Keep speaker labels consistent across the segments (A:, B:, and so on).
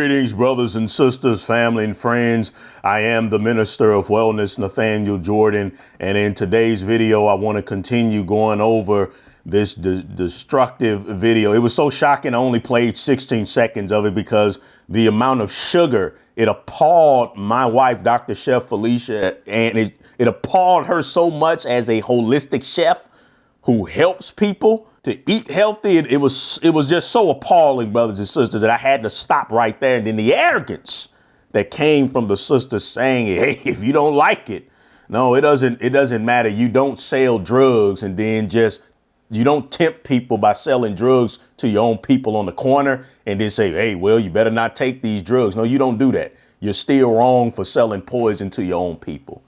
A: Greetings, brothers and sisters, family and friends. I am the Minister of Wellness, Nathaniel Jordan. And in today's video, I want to continue going over this destructive video. It was so shocking. I only played 16 seconds of it because the amount of sugar, it appalled my wife, Dr. Chef Felicia, and it appalled her so much as a holistic chef who helps people to eat healthy. It was just so appalling, brothers and sisters, that I had to stop right there. And then the arrogance that came from the sister saying, hey, if you don't like it, no, it doesn't matter. You don't sell drugs and then you don't tempt people by selling drugs to your own people on the corner and then say, hey, well, you better not take these drugs. No, you don't do that. You're still wrong for selling poison to your own people.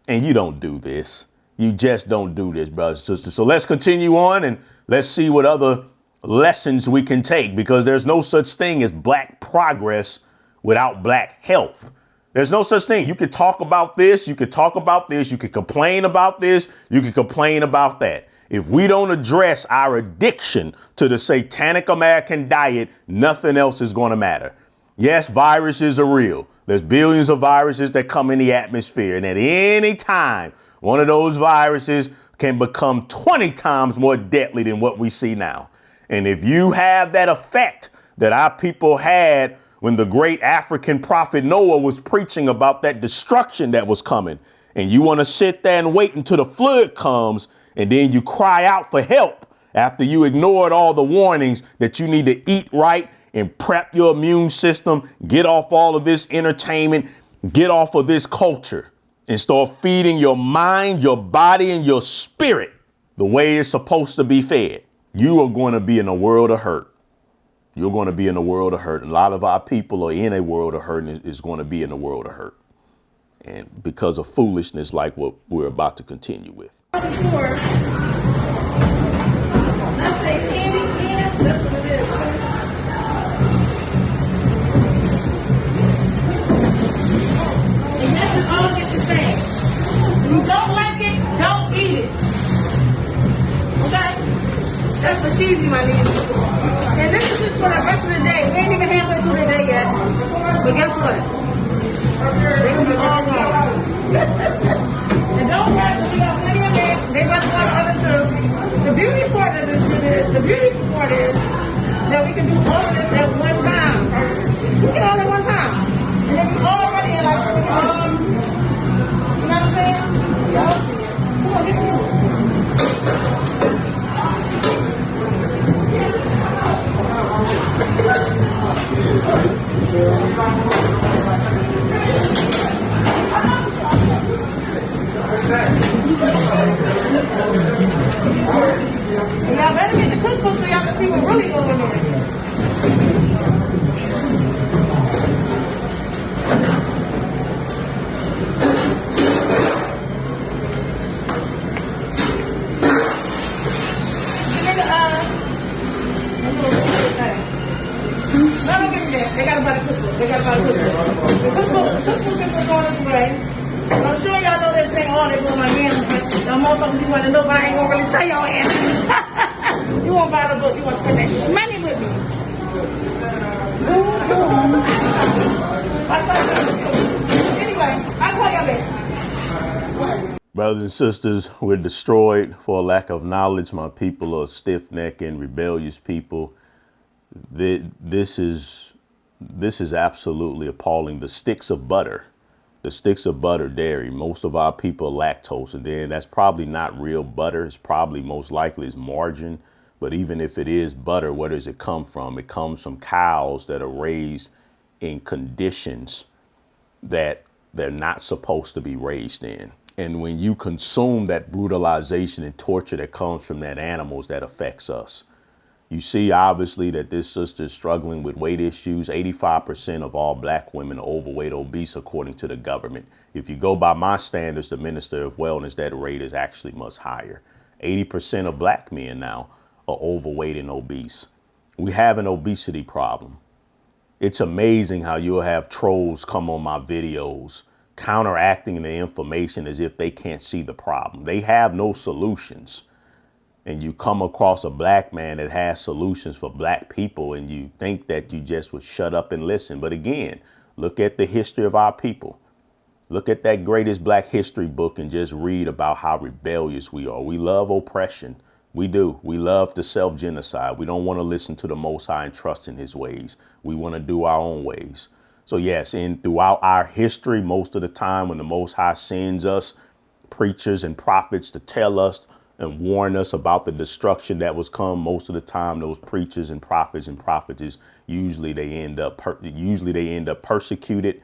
A: And you don't do this. You just don't do this, brothers and sisters. So let's continue on and let's see what other lessons we can take, because there's no such thing as black progress without black health. There's no such thing. You could talk about this. You could talk about this. You could complain about this. You could complain about that. If we don't address our addiction to the satanic American diet, nothing else is going to matter. Yes, viruses are real. There's billions of viruses that come in the atmosphere. And at any time, one of those viruses can become 20 times more deadly than what we see now. And if you have that effect that our people had when the great African prophet Noah was preaching about that destruction that was coming, and you want to sit there and wait until the flood comes, and then you cry out for help after you ignored all the warnings that you need to eat right and prep your immune system, get off all of this entertainment, get off of this culture, and start feeding your mind, your body, and your spirit the way it's supposed to be fed, you are going to be in a world of hurt. You're going to be in a world of hurt. And a lot of our people are in a world of hurt and is going to be in a world of hurt. And because of foolishness like what we're about to continue with.
B: That's what it is. And that's all I get to say. If you don't like it, don't eat it. Okay? That's for cheesy, my nigga. And this is just for the rest of the day. We ain't even halfway through the day yet. But guess what? They gonna be all gone. And don't worry, because we got plenty of men. They must want the other two. The beauty part of this shit is, that we can do all of this at one time. We can all at one time. And then we already in like, you know what I'm saying? Y'all see it. Come on, get through it. Y'all better get the cookbook so y'all can see what really going on. No, don't give me that. They gotta buy the cookbook. The cookbook is going this way. I'm sure y'all know this ain't all they do my hands, but y'all motherfuckers, you want to know, but I ain't gonna really tell y'all ass. You won't buy the book, you want to spend that money with me. Anyway, I'll call y'all back.
A: Brothers and sisters, we're destroyed for a lack of knowledge. My people are stiff-necked and rebellious people. This is absolutely appalling. The sticks of butter dairy. Most of our people are lactose, and then that's probably not real butter. It's probably most likely is margarine. But even if it is butter, where does it come from? It comes from cows that are raised in conditions that they're not supposed to be raised in. And when you consume that brutalization and torture that comes from that animals, that affects us. You see, obviously, that this sister is struggling with weight issues. 85% of all black women are overweight, obese, according to the government. If you go by my standards, the Minister of Wellness, that rate is actually much higher. 80% of black men now are overweight and obese. We have an obesity problem. It's amazing how you'll have trolls come on my videos counteracting the information as if they can't see the problem. They have no solutions. and you come across a black man that has solutions for black people, and you think that you just would shut up and listen. But again, look at the history of our people. Look at that greatest black history book and just read about how rebellious we are. We love oppression. We do. We love to self-genocide. We don't want to listen to the Most High and trust in his ways. We want to do our own ways. So yes, throughout our history, most of the time when the Most High sends us preachers and prophets to tell us and warn us about the destruction that was come, most of the time those preachers and prophetess usually they end up persecuted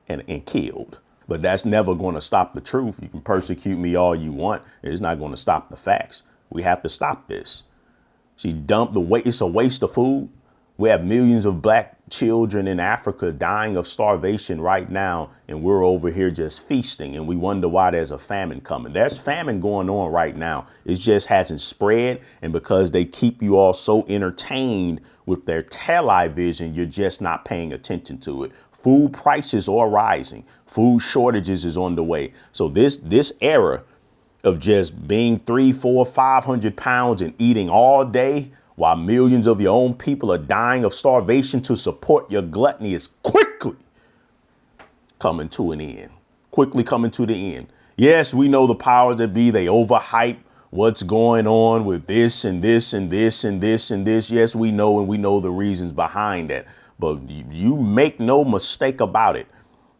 A: and killed. But that's never going to stop the truth. You can persecute me all you want. It's not going to stop the facts. We have to stop this. She dumped the waste. It's a waste of food. We have millions of black children in Africa dying of starvation right now, and we're over here just feasting, and we wonder why there's a famine coming. There's famine going on right now. It just hasn't spread, and because they keep you all so entertained with their television, you're just not paying attention to it. Food prices are rising. Food shortages is on the way. So this era of just being 300, 400, 500 pounds and eating all day while millions of your own people are dying of starvation to support your gluttony is quickly coming to an end. Quickly coming to the end. Yes, we know the powers that be, they overhype what's going on with this and this and this and this and this. Yes, we know, and we know the reasons behind that. But you make no mistake about it.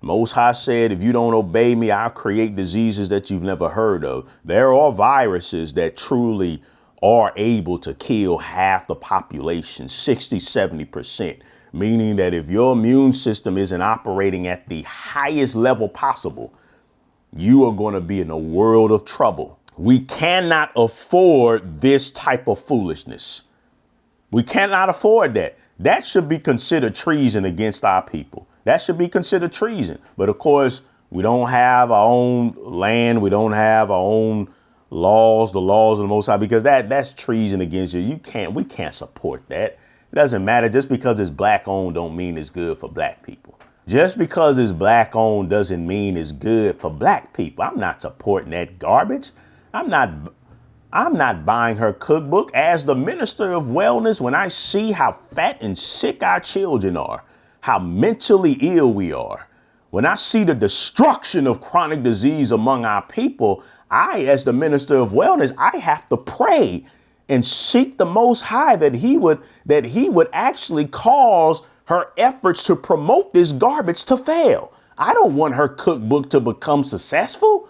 A: Most High said, if you don't obey me, I'll create diseases that you've never heard of. There are viruses that truly are able to kill half the population, 60, 70%, meaning that if your immune system isn't operating at the highest level possible, you are going to be in a world of trouble. We cannot afford this type of foolishness. We cannot afford that. That should be considered treason against our people. That should be considered treason. But of course, we don't have our own land. We don't have our own laws, the laws of the Most High, because that's treason against you. We can't support that. It doesn't matter. Just because it's black owned don't mean it's good for black people. Just because it's black owned doesn't mean it's good for black people. I'm not supporting that garbage. I'm not buying her cookbook. As the minister of wellness, when I see how fat and sick our children are, how mentally ill we are, when I see the destruction of chronic disease among our people, I, as the minister of wellness, I have to pray and seek the Most High that he would actually cause her efforts to promote this garbage to fail. I don't want her cookbook to become successful.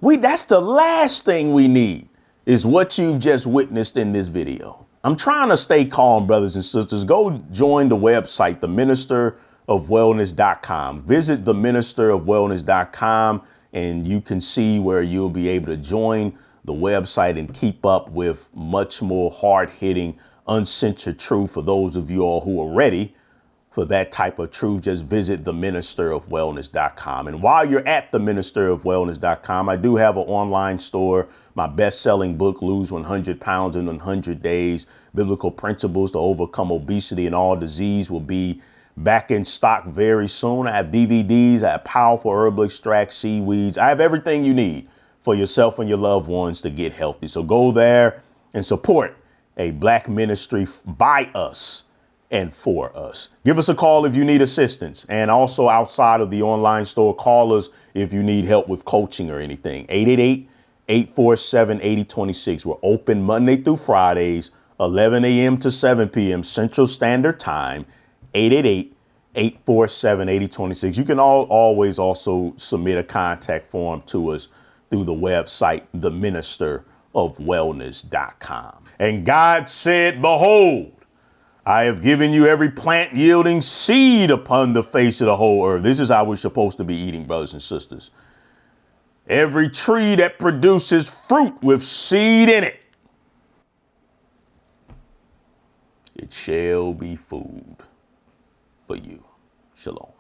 A: That's the last thing we need, is what you've just witnessed in this video. I'm trying to stay calm, brothers and sisters. Go join the website, theministerofwellness.com. Visit theministerofwellness.com, and you can see where you'll be able to join the website and keep up with much more hard-hitting, uncensored truth for those of you all who are ready for that type of truth. Just visit theministerofwellness.com. And while you're at theministerofwellness.com, I do have an online store. My best-selling book, Lose 100 Pounds in 100 Days, Biblical Principles to Overcome Obesity and All Disease, will be back in stock very soon. I have DVDs. I have powerful herbal extracts, seaweeds. I have everything you need for yourself and your loved ones to get healthy. So go there and support a black ministry by us and for us. Give us a call if you need assistance. And also outside of the online store, call us if you need help with coaching or anything. 888-847-8026. We're open Monday through Fridays, 11 a.m. to 7 p.m. Central Standard Time. 888-847-8026. You can always also submit a contact form to us through the website, theministerofwellness.com. And God said, behold, I have given you every plant yielding seed upon the face of the whole earth. This is how we're supposed to be eating, brothers and sisters. Every tree that produces fruit with seed in it, it shall be food for you. Shalom.